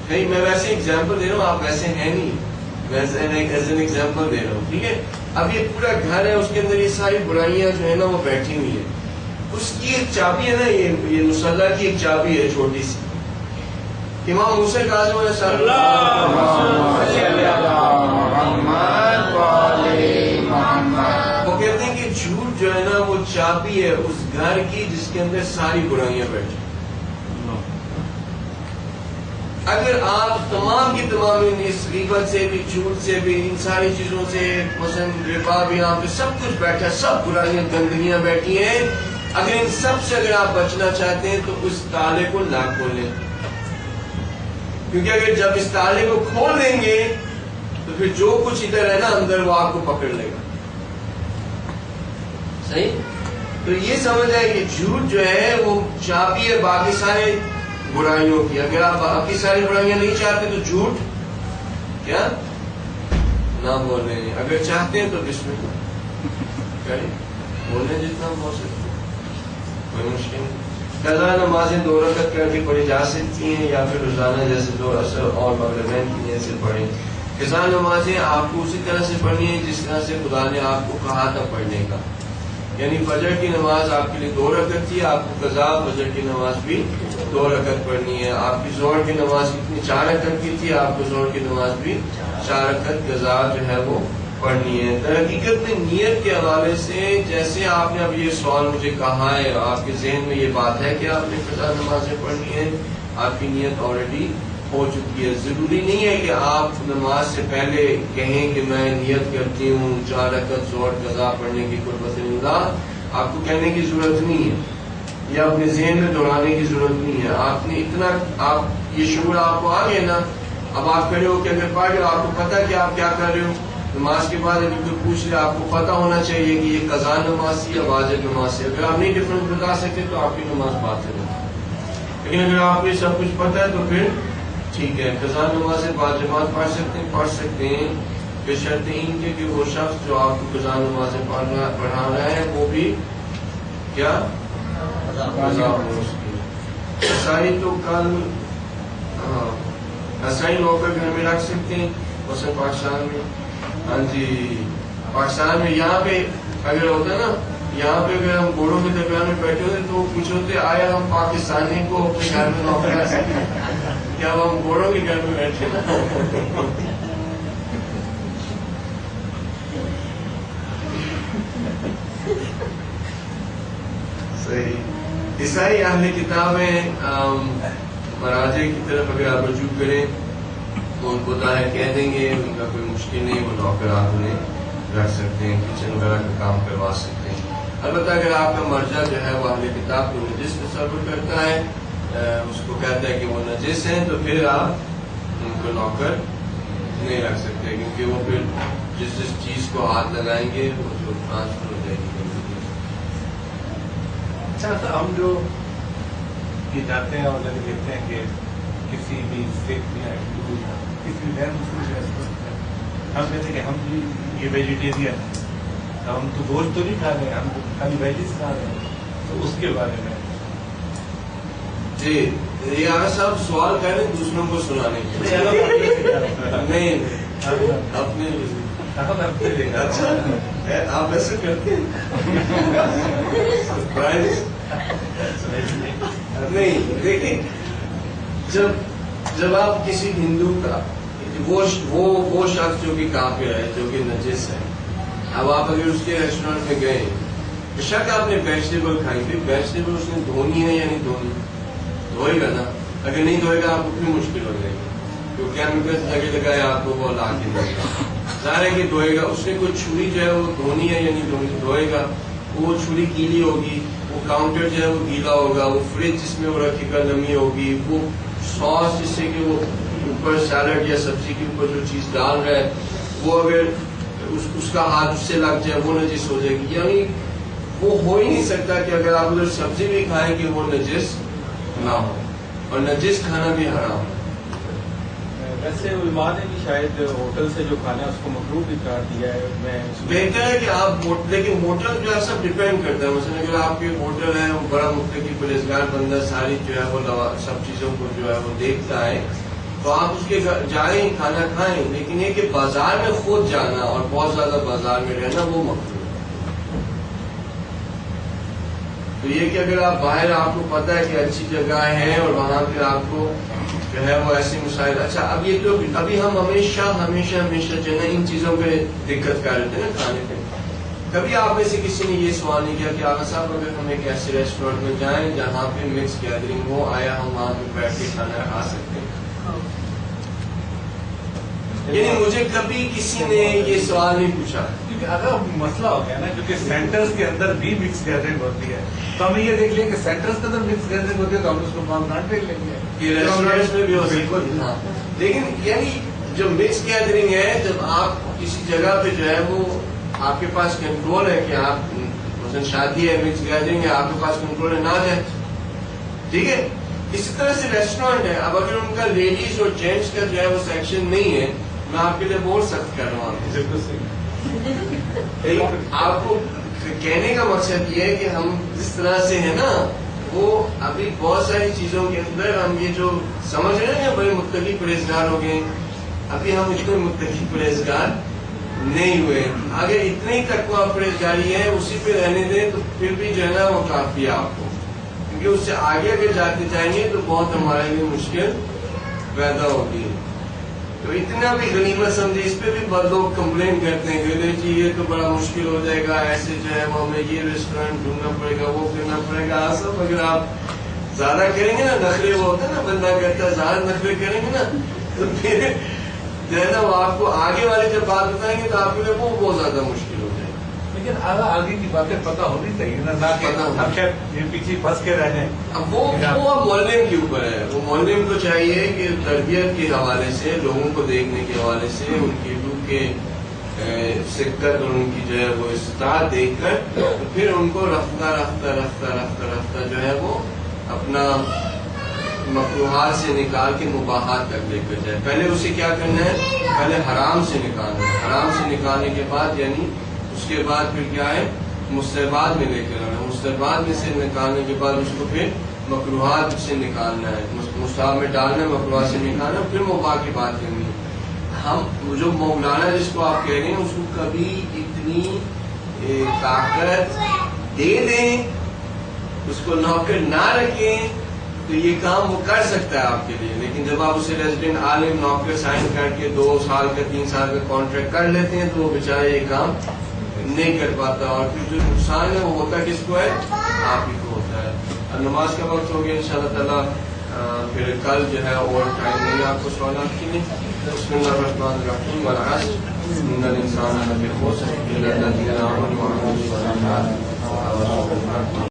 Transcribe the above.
نہیں میں ویسے ایگزامپل دے رہا ہوں، آپ ویسے ہیں نہیں، ویسے ایز این ایگزامپل دے رہا ہوں، ٹھیک ہے. اب یہ پورا گھر ہے، اس کے اندر یہ ساری برائیاں جو ہے نا وہ بیٹھی ہوئی ہیں. اس کی ایک چابی ہے نا، یہ مصلی کی ایک چابی ہے چھوٹی سی. امام موسیٰ کاظم علیہ السلام وہ کہتے ہیں کہ جھوٹ جو ہے نا وہ چابی ہے اس گھر کی جس کے اندر ساری برائیاں بیٹھی. اگر آپ تمام کی تمام اس غیبت سے بھی، جھوٹ سے بھی، ان ساری چیزوں سے، مثلا ربا بھی یہاں پہ سب کچھ بیٹھا، سب برائیاں گندگیاں بیٹھی ہیں، اگر ان سب سے اگر آپ بچنا چاہتے ہیں تو اس تالے کو نہ کھولیں، کیونکہ اگر جب اس تالے کو کھول دیں گے تو پھر جو کچھ ادھر ہے نا اندر وہ آپ کو پکڑ لے گا. صحیح؟ تو یہ سمجھ آئے کہ جھوٹ جو ہے وہ چابی ہے باقی سارے برائیوں کی. اگر آپ باقی ساری برائیاں نہیں چاہتے تو جھوٹ کیا نہ بولیں، اگر چاہتے ہیں تو بسم اللہ کریں، بولیں جتنا ہو سکے، کوئی مشکل نہیں. قضا نمازیں 2 رکعت کر کے پڑھی جا سکتی ہیں یا پھر روزانہ جیسے 2 عصر اور مغربین کی نیت سے پڑھیں. قضا نمازیں آپ کو اسی طرح سے پڑھنی ہے جس طرح سے خدا نے آپ کو کہا تھا پڑھنے کا. یعنی فجر کی نماز آپ کے لیے 2 رکعت تھی، آپ کو قضا فجر کی نماز بھی 2 رکعت پڑھنی ہے. آپ کی ظہر کی نماز کتنی 4 رکعت کی تھی، آپ کو ظہر کی نماز بھی 4 رکعت قضا جو ہے وہ پڑھنی ہے. در حقیقت میں نیت کے حوالے سے جیسے آپ نے اب یہ سوال مجھے کہا ہے، آپ کے ذہن میں یہ بات ہے کہ آپ نے قضا نمازیں پڑھنی ہے، آپ کی نیت آلریڈی ہو چکی ہے. ضروری نہیں ہے کہ آپ نماز سے پہلے کہیں کہ میں نیت کرتی ہوں 4 رکعت ظہر قضا پڑھنے کی قربت اللہ. آپ کو کہنے کی ضرورت نہیں ہے یا اپنے ذہن میں دہرانے کی ضرورت نہیں ہے. آپ نے اتنا آپ یہ شعور آپ کو آ گیا نا، اب آپ کھڑے ہو کے اگر پڑھ رہے ہو، آپ کو پتا کہ آپ کیا کر رہے ہو. نماز کے بعد اگر کوئی پوچھ رہے آپ کو پتا ہونا چاہیے کہ یہ قضا نماز تھی یا واجب نماز تھی. اگر آپ نہیں ڈفرنس بتا سکتے تو آپ کی نماز باطل ہے. لیکن اگر آپ کو یہ سب کچھ پتا ہے تو پھر ٹھیک ہے. قضا نمازیں واجبات پڑھ سکتے ہیں بشرط ان کے کہ وہ شخص جو آپ کو قضا نمازیں پڑھا رہا ہے وہ بھی کیا قضا ہو اس کی. عیسائی تو کل عیسائی نوکر گھر میں رکھ سکتے ہیں مثلا پاکستان میں. ہاں جی پاکستان میں یہاں پہ اگر ہوتا ہے نا، یہاں پہ اگر ہم گھوڑوں کے درمیان میں بیٹھے ہوتے تو پوچھ ہوتے آیا ہم پاکستانی کو اپنے گھر میں نوکر رکھ سکتے ہیں کیا ہم گھوڑوں کے گھر میں بیٹھے نا. صحیح. عیسائی اہل کتابیں مراجع کی طرف اگر آپ رجوع کریں تو ان کو ظاہر کہہ دیں گے، ان کا کوئی مشکل نہیں، وہ نوکر آپ انہیں رکھ سکتے ہیں، کچن وغیرہ کا کام کروا سکتے ہیں. البتہ اگر آپ کا مرجع جو ہے وہ اہل کتاب کو نجس تصور کرتا ہے، اس کو کہتا ہے کہ وہ نجس ہیں، تو پھر آپ ان کو نوکر نہیں رکھ سکتے، کیونکہ وہ پھر جس چیز کو ہاتھ لگائیں گے وہ جو ٹرانسفر ہو جائے گی. اچھا ہم جو یہ جاتے ہیں اور دیکھتے ہیں کہ کسی بھی سکھ یا ہندو یا کسی غیر مسلم سے ہم کہتے ہیں کہ ہم یہ ویجیٹیرین ہیں، ہم تو گوشت تو نہیں کھا رہے، ہم تو خالی ویجز کھا رہے ہیں، تو اس کے بارے میں. جی یہ آگے صاحب سوال کر رہے ہیں دوسروں کو سنانے کے نہیں اپنے. اچھا آپ ایسے کرتے ہیں نہیں. دیکھیں جب آپ کسی ہندو کا وہ شخص جو کہ کافر ہے، جو کہ نجس ہے، اب آپ اگر اس کے ریسٹورینٹ میں گئے، بے شک آپ نے ویجیٹیبل کھائی تھی، ویجیٹیبل اس نے دھونی ہے یا نہیں دھونی؟ دھوئے گا نا. اگر نہیں دھوئے گا آپ کو کتنی مشکل ہو جائے گی، کیونکہ کیمیکلز لگے لگائے آپ کو وہ لا کے دے گا. ظاہر ہے کہ دھوئے گا. اس نے کوئی چھری جو ہے وہ دھونی ہے یا نہیں دھونی، دھوئے گا. وہ چھری گیلی ہوگی، وہ کاؤنٹر جو ہے وہ گیلا ہوگا، وہ فریج جس میں وہ رکھے گا نمی ہوگی، وہ سوس جس سے کہ وہ اوپر سیلڈ یا سبزی کے اوپر جو چیز ڈال رہا ہے وہ اگر اس کا ہاتھ اس سے لگ جائے وہ نجس ہو جائے گی. یعنی وہ ہو ہی نہیں سکتا کہ اگر آپ ادھر سبزی بھی کھائیں کہ وہ نجس نہ ہو، اور نجس کھانا بھی حرام ہے. ویسے علماء نے بھی شاید ہوٹل سے جو کھانا ہے اس کو مکروہ بھی قرار دیا ہے. میں بہتر ہے کہ آپ لیکن ہوٹل جو ہے سب ڈپینڈ کرتا ہے. مثلا اگر آپ کے ہوٹل ہے بڑا متقی پرہیزگار بندہ ساری جو ہے وہ سب چیزوں کو جو ہے وہ دیکھتا ہے، تو آپ اس کے جائیں کھانا کھائیں، لیکن یہ کہ بازار میں خود جانا اور بہت زیادہ بازار میں رہنا وہ مقصود ہے. تو یہ کہ اگر آپ باہر آپ کو پتا ہے کہ اچھی جگہ ہے اور وہاں پہ آپ کو جو ہے وہ ایسے مسائل. اچھا اب یہ تو ابھی ہم ہمیشہ جو ہے نا ان چیزوں پہ دقت کر رہے تھے نا کھانے پہ. کبھی آپ میں سے کسی نے یہ سوال نہیں کیا کہ آغا صاحب اگر ہم ایک ایسے ریسٹورینٹ میں جائیں جہاں پہ مکس گیدرنگ ہو، آیا ہم وہاں پہ بیٹھ کے کھانا کھا سکتے ہیں؟ یعنی مجھے کبھی کسی نے یہ سوال نہیں پوچھا. کیونکہ اگر مسئلہ ہو گیا نا، کیونکہ سینٹرز کے اندر بھی مکس گیدرنگ ہوتی ہے، تو ہمیں یہ دیکھ لیں کہ سینٹرز کے اندر مکس گیدرنگ ہوتی ہے تو ہم اس کو معاملات دیکھ لیں گے کہ ریسٹورینٹس میں بھی ہو سکتی ہے. لیکن یعنی جو مکس گیدرنگ ہے، جب آپ کسی جگہ پہ جو ہے وہ آپ کے پاس کنٹرول ہے کہ آپ مثلا شادی ہے، مکس گیدرنگ ہے، آپ کے پاس کنٹرول ہے، نہ جائے. ٹھیک ہے، اسی طرح سے ریسٹورینٹ ہے. اب اگر ان کا لیڈیز اور جینٹس کا جو ہے وہ سیکشن نہیں ہے، میں آپ کے لیے بہت سخت کر رہا ہوں. بالکل صحیح. آپ کو کہنے کا مقصد یہ ہے کہ ہم جس طرح سے ہے نا، وہ ابھی بہت ساری چیزوں کے اندر ہم یہ جو سمجھ رہے ہیں بڑے متقی پرہیزگار ہو گئے، ابھی ہم اتنے متقی پرہیزگار نہیں ہوئے. اگر اتنی تقویٰ پرہیزگاری ہے اسی پہ رہنے دیں تو پھر بھی جو ہے نا وہ کافی ہے آپ کو، کیونکہ اس سے آگے اگر جاتے جائیں گے تو بہت ہمارے لیے مشکل پیدا ہوگی. تو اتنا بھی غنیمت سمجھے. اس پہ بھی بہت لوگ کمپلین کرتے ہیں کہ جی یہ تو بڑا مشکل ہو جائے گا، ایسے جو ہے وہ ہمیں یہ ریسٹورینٹ ڈھونڈنا پڑے گا، وہ کرنا پڑے گا. سب اگر آپ زیادہ کریں گے نا، نخرے وہ ہوتا ہے نا، بندہ کرتا ہے زیادہ نخرے کریں گے نا تو پھر جو ہے نا وہ آپ کو آگے والے جب بات بتائیں گے تو آپ کے لیے وہ بہت زیادہ مشکل ہو جائے گا. لیکن آگے کی باتیں پتہ ہونی چاہیے نا کہ ہم شاید یہ پیچھے پھنس کے رہ جائیں. اب وہ معلم کے اوپر ہے. وہ معلم کو چاہیے کہ تربیت کے حوالے سے، لوگوں کو دیکھنے کے حوالے سے، ان کی روح کے سکت اور ان کی جو ہے وہ استطاعت دیکھ کر تو پھر ان کو رفتہ رفتہ رفتہ رفتہ رفتہ جو ہے وہ اپنا مکروہات سے نکال کے مباحات تک لے کر جائے. پہلے اسے کیا کرنا ہے؟ پہلے حرام سے نکالنا ہے. حرام سے نکالنے کے بعد یعنی اس کے بعد پھر کیا ہے؟ مستحبات میں لے کر آنا. مستحبات میں سے نکالنے کے بعد اس کو پھر مکروہات سے نکالنا ہے. مستحب میں ڈالنا ہے، مکروہات سے نکالنا، پھر مباح کی بات کرنی ہے. ہم جو مولانا جس کو آپ کہہ رہے ہیں اس کو کبھی اتنی طاقت دے دیں، اس کو نوکر نہ رکھیں تو یہ کام وہ کر سکتا ہے آپ کے لیے. لیکن جب آپ اسے ریزیڈنٹ عالم نوکر سائن کر کے 2 سال کا 3 سال کا کانٹریکٹ کر لیتے ہیں تو وہ بیچارہ یہ کام نہیں کر پاتا. اور پھر جو نقصان ہے وہ ہوتا کس کو ہے؟ آپ ہی کو ہوتا ہے. اب نماز کا وقت ہو گیا انشاءاللہ تعالیٰ. پھر کل جو ہے اور ٹائم نہیں آپ کو سوالات کے لیے. بسم اللہ الرحمن الرحیم والعصر ان الانسان لفی خسر الا الذین آمنوا وعملوا الصالحات